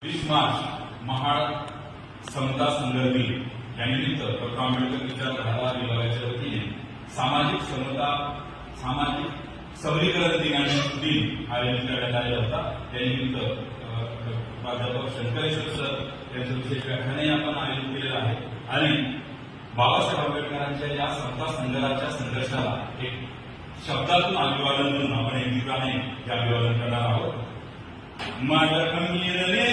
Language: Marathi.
20 मार्च महाड समता संघर्ष दिन यानिमित्त डॉक्टर आंबेडकर विचारधारा विभागाच्या वतीने सामाजिक समता सामाजिक सबलीकरण दिन आयोजित करण्यात आलेला होता। त्यानिमित्त प्राध्यापक शंकरेश्वर सर यांचं विशेष व्याख्यानही आपण आयोजित केलेलं आहे आणि बाबासाहेब आंबेडकरांच्या या समता संघर्षाच्या संघर्षाला एक शब्दातून अभिवादन करून आपण एक गीताने हे अभिवादन करणार आहोत। माझ्या खंबीरने